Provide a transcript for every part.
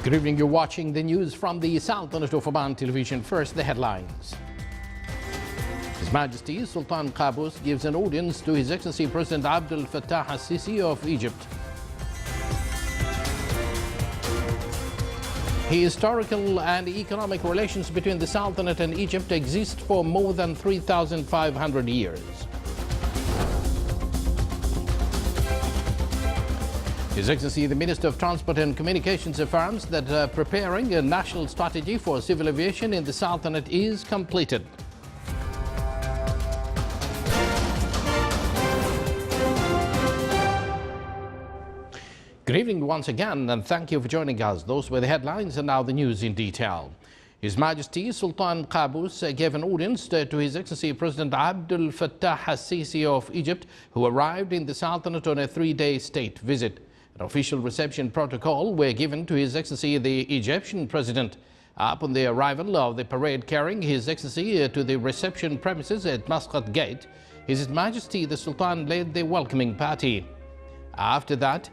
Good evening. You're watching the news from the Sultanate of Oman television. First, the headlines. His Majesty Sultan Qaboos gives an audience to His Excellency President Abdel Fattah al-Sisi of Egypt. Historical and economic relations between the Sultanate and Egypt exist for more than 3,500 years. His Excellency the Minister of Transport and Communications affirms that preparing a national strategy for civil aviation in the Sultanate is completed. Good evening once again, and thank you for joining us. Those were the headlines, and now the news in detail. His Majesty Sultan Qaboos gave an audience to His Excellency President Abdel Fattah al-Sisi of Egypt, who arrived in the Sultanate on a 3-day state visit. An official reception protocol were given to His Excellency the Egyptian President. Upon the arrival of the parade carrying His Excellency to the reception premises at Muscat Gate, His Majesty the Sultan led the welcoming party. After that,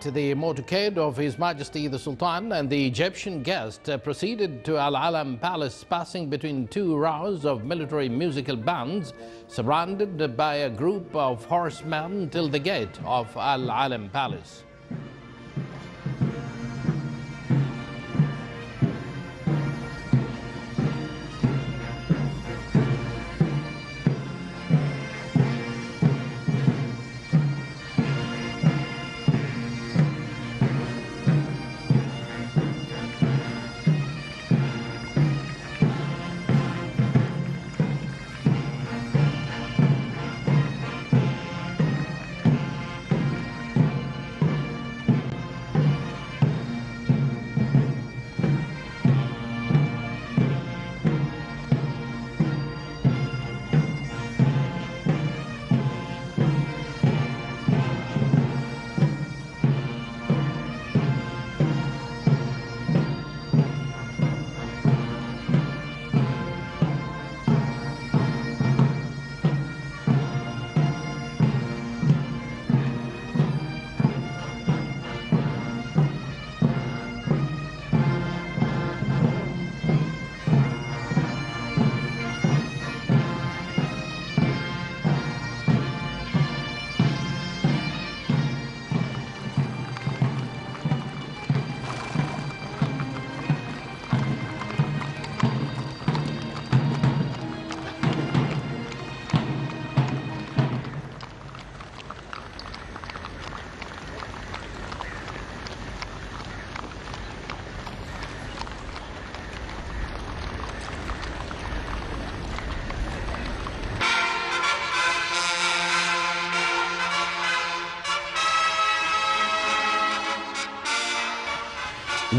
the motorcade of His Majesty the Sultan and the Egyptian guest proceeded to Al Alam Palace, passing between two rows of military musical bands, surrounded by a group of horsemen till the gate of Al Alam Palace.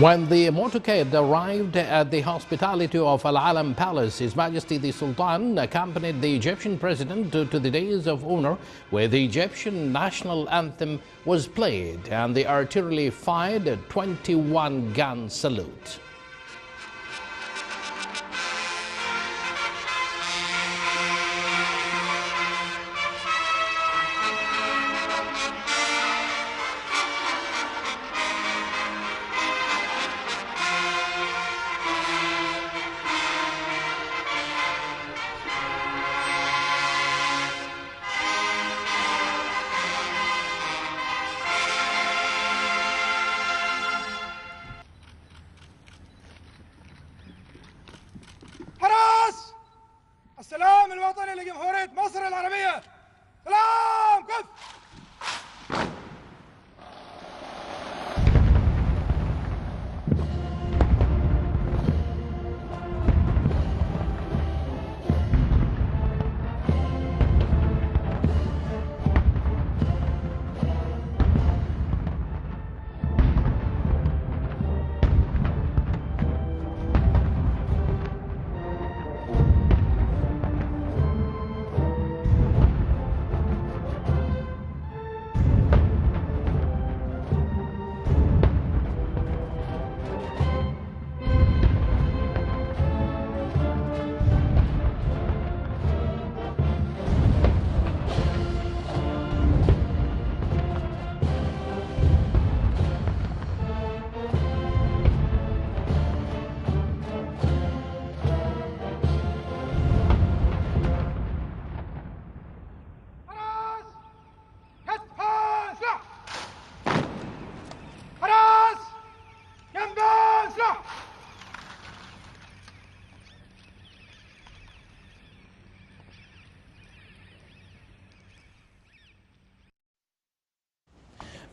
When the motorcade arrived at the hospitality of Al Alam Palace, His Majesty the Sultan accompanied the Egyptian President to the days of honor, where the Egyptian national anthem was played and the artillery fired a 21-gun salute.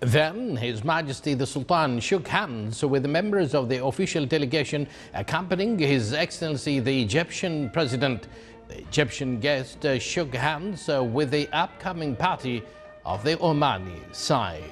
Then His Majesty the Sultan shook hands with the members of the official delegation accompanying His Excellency the Egyptian President. The Egyptian guest shook hands with the upcoming party of the Omani side.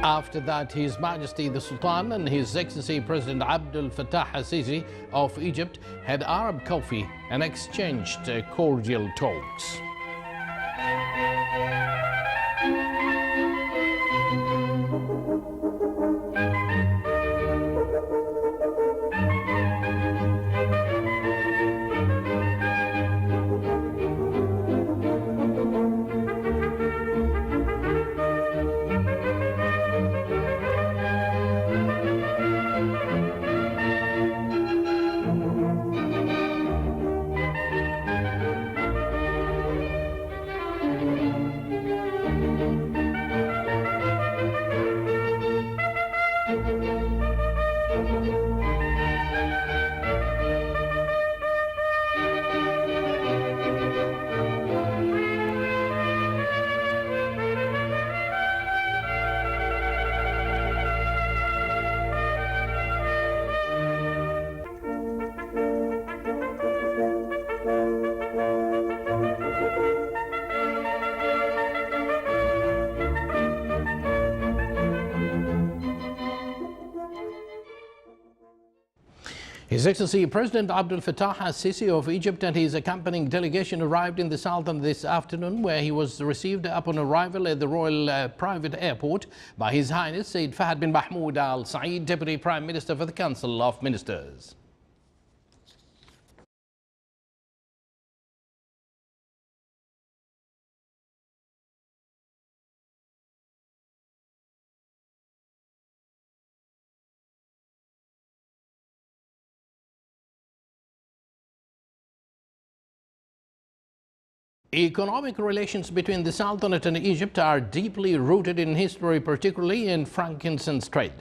After that, His Majesty the Sultan and His Excellency President Abdel Fattah al-Sisi of Egypt had Arab coffee and exchanged cordial talks. His Excellency President Abdel Fattah al-Sisi of Egypt and his accompanying delegation arrived in the Sultan this afternoon, where he was received upon arrival at the Royal Private Airport by His Highness Said Fahd bin Mahmoud Al Saeed, Deputy Prime Minister for the Council of Ministers. Economic relations between the Sultanate and Egypt are deeply rooted in history, particularly in frankincense trade.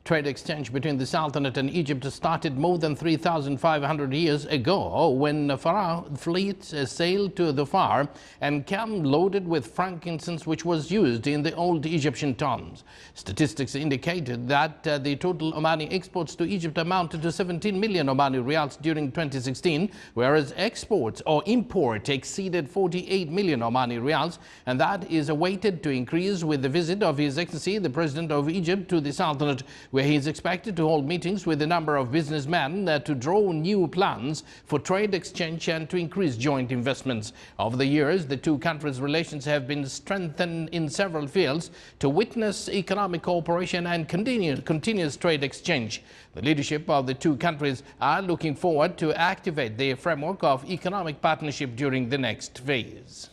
Trade exchange between the Sultanate and Egypt started more than 3,500 years ago when Pharaoh fleets sailed to the Far and came loaded with frankincense, which was used in the old Egyptian tombs. Statistics indicated that the total Omani exports to Egypt amounted to 17 million Omani riyals during 2016, whereas exports or import exceeded 48 million Omani riyals, and that is awaited to increase with the visit of His Excellency the President of Egypt to the Sultanate, where he is expected to hold meetings with a number of businessmen to draw new plans for trade exchange and to increase joint investments. Over the years, the two countries' relations have been strengthened in several fields to witness economic cooperation and continuous trade exchange. The leadership of the two countries are looking forward to activate the framework of economic partnership during the next phase.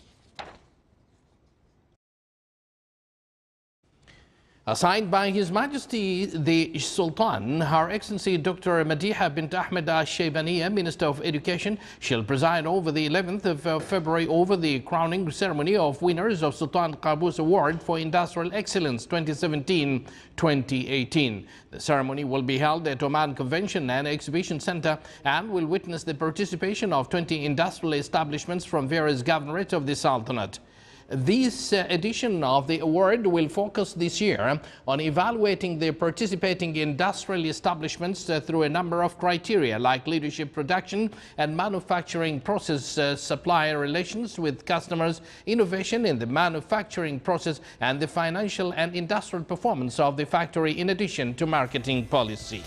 Assigned by His Majesty the Sultan, Her Excellency Dr. Madiha bint Ahmed al-Shaybaniya, Minister of Education, shall preside over the 11th of February over the crowning ceremony of winners of Sultan Qaboos Award for Industrial Excellence 2017-2018. The ceremony will be held at Oman Convention and Exhibition Center and will witness the participation of 20 industrial establishments from various governorates of the Sultanate. This edition of the award will focus this year on evaluating the participating industrial establishments through a number of criteria like leadership, production and manufacturing process, supplier relations with customers, innovation in the manufacturing process, and the financial and industrial performance of the factory, in addition to marketing policy.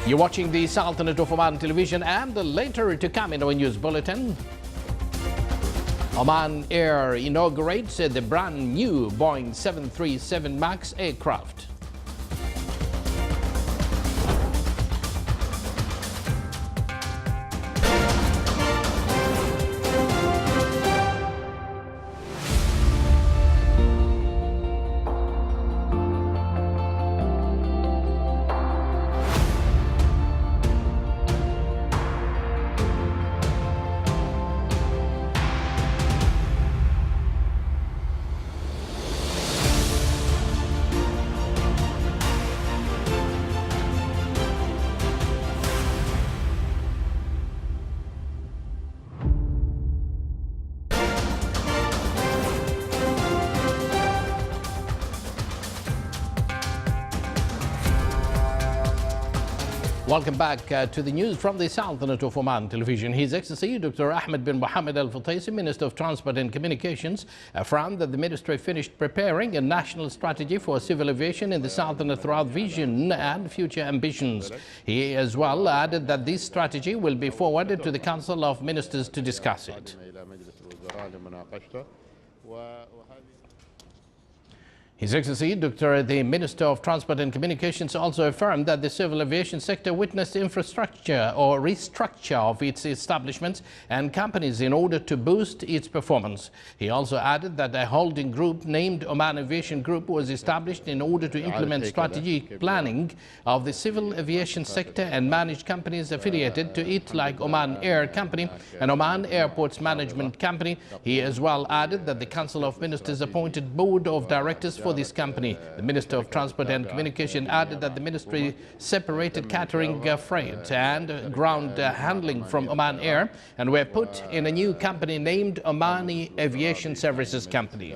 You're watching the Sultanate of Oman television, and later to come in our news bulletin, Oman Air inaugurates the brand new Boeing 737 MAX aircraft. Welcome back to the news from the Sultanate of Oman television. His Excellency Dr. Ahmed bin Mohammed al-Futaisi, Minister of Transport and Communications, affirmed that the ministry finished preparing a national strategy for civil aviation in the Sultanate throughout vision and future ambitions. He as well added that this strategy will be forwarded to the Council of Ministers to discuss it. His Excellency Dr. the Minister of Transport and Communications also affirmed that the civil aviation sector witnessed infrastructure or restructure of its establishments and companies in order to boost its performance. He also added that a holding group named Oman Aviation Group was established in order to implement strategic planning of the civil aviation sector and manage companies affiliated to it like Oman Air Company and Oman Airports Management Company. He as well added that the Council of Ministers appointed board of directors for this company. The Minister of Transport and Communication added that the ministry separated catering, freight and ground handling from Oman Air and were put in a new company named Omani Aviation Services Company.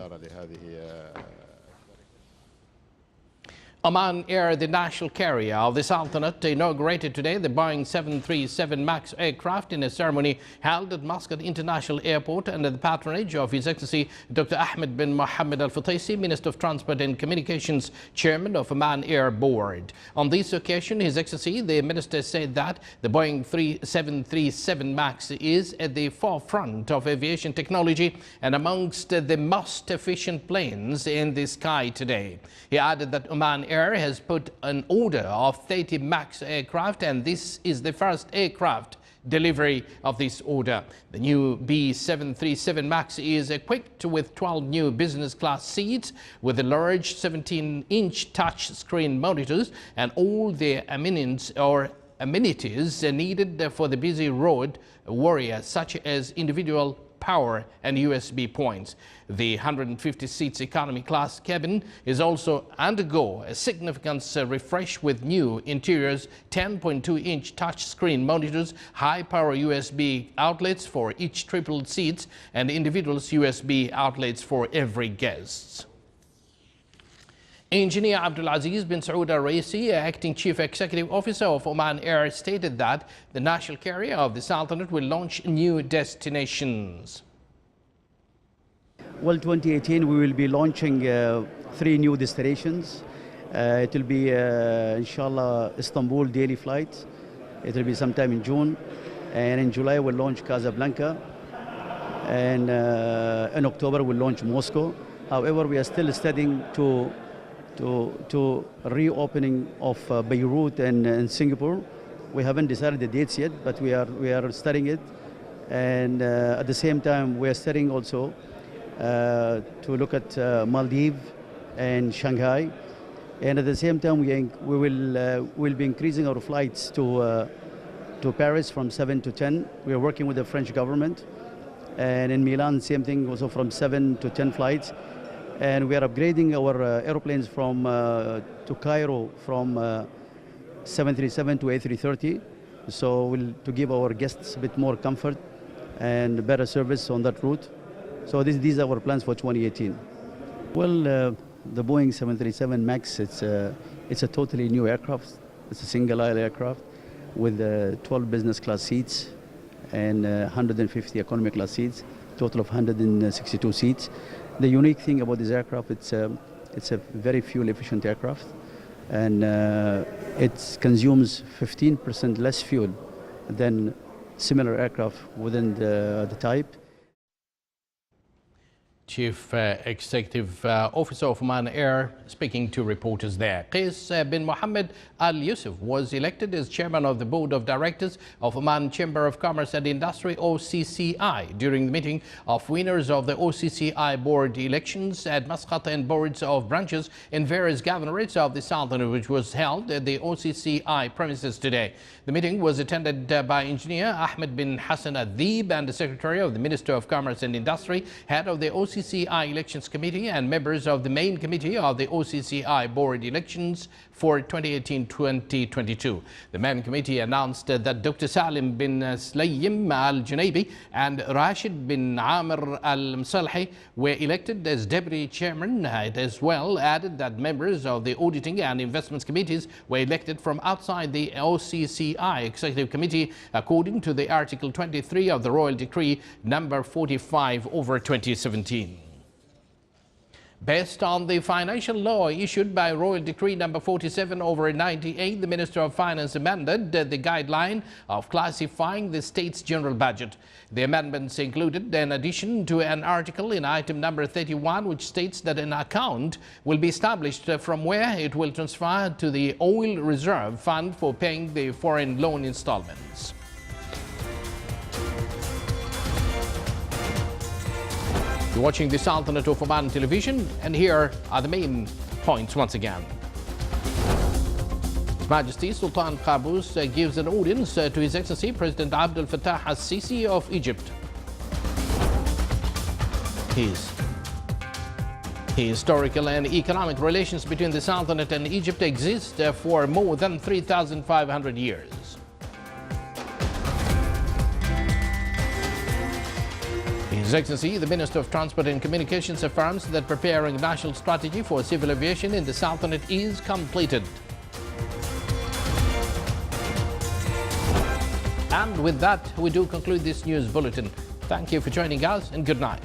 Oman Air, the national carrier of the Sultanate, inaugurated today the Boeing 737 MAX aircraft in a ceremony held at Muscat International Airport under the patronage of His Excellency Dr. Ahmed bin Mohammed al-Futaisi, Minister of Transport and Communications, Chairman of Oman Air Board. On this occasion, His Excellency the Minister said that the Boeing 737 MAX is at the forefront of aviation technology and amongst the most efficient planes in the sky today. He added that Oman Air has put an order of 30 MAX aircraft, and this is the first aircraft delivery of this order. The new B737 MAX is equipped with 12 new business class seats with a large 17-inch touch screen monitors and all the amenities needed for the busy road warrior, such as individual power and USB points. The 150 seats economy class cabin is also undergo a significant refresh with new interiors, 10.2-inch touchscreen monitors, high-power USB outlets for each triple seats, and individual USB outlets for every guest. Engineer Abdulaziz bin Saud Al-Raisi, acting Chief Executive Officer of Oman Air, stated that the national carrier of the Sultanate will launch new destinations. Well, 2018 we will be launching 3 new destinations. It will be, inshallah, Istanbul daily flight. It will be sometime in June. And in July we'll launch Casablanca. And in October we'll launch Moscow. However, we are still studying to reopening of Beirut and Singapore. We haven't decided the dates yet, but we are studying it. And at the same time, we are studying also to look at Maldives and Shanghai. And at the same time, we'll be increasing our flights to Paris from 7 to 10. We are working with the French government. And in Milan, same thing, also from 7 to 10 flights. And we are upgrading our airplanes to Cairo from 737 to A330, so to give our guests a bit more comfort and better service on that route. So these are our plans for 2018. Well, the Boeing 737 MAX, it's a totally new aircraft. It's a single-aisle aircraft with 12 business class seats and 150 economy class seats, total of 162 seats. The unique thing about this aircraft, it's a very fuel-efficient aircraft, and it consumes 15% less fuel than similar aircraft within the type. Chief Executive Officer of Oman Air speaking to reporters there. Qais bin Mohammed Al Yusuf was elected as chairman of the Board of Directors of Oman Chamber of Commerce and Industry, OCCI, during the meeting of winners of the OCCI board elections at Muscat and boards of branches in various governorates of the Sultanate, which was held at the OCCI premises today. The meeting was attended by Engineer Ahmed bin Hassan Adhib and the Secretary of the Minister of Commerce and Industry, head of the OCCI Elections Committee, and members of the main committee of the OCCI board elections for 2018-2022. The main committee announced that Dr. Salim bin Sulaym Al-Junaybi and Rashid bin Amr Al-Msalhi were elected as deputy chairman. It as well added that members of the auditing and investments committees were elected from outside the OCCI Executive Committee according to the Article 23 of the Royal Decree number 45/2017. Based on the financial law issued by Royal Decree number 47/98, the Minister of Finance amended the guideline of classifying the state's general budget. The amendments included an addition to an article in item number 31, which states that an account will be established from where it will transfer to the Oil Reserve Fund for paying the foreign loan installments. You're watching the Sultanate of Oman television, and here are the main points once again. His Majesty Sultan Qaboos gives an audience to His Excellency President Abdel Fattah al-Sisi of Egypt. His historical and economic relations between the Sultanate and Egypt exist for more than 3,500 years. His Excellency, the Minister of Transport and Communications, affirms that preparing a national strategy for civil aviation in the Sultanate is completed. And with that, we do conclude this news bulletin. Thank you for joining us, and good night.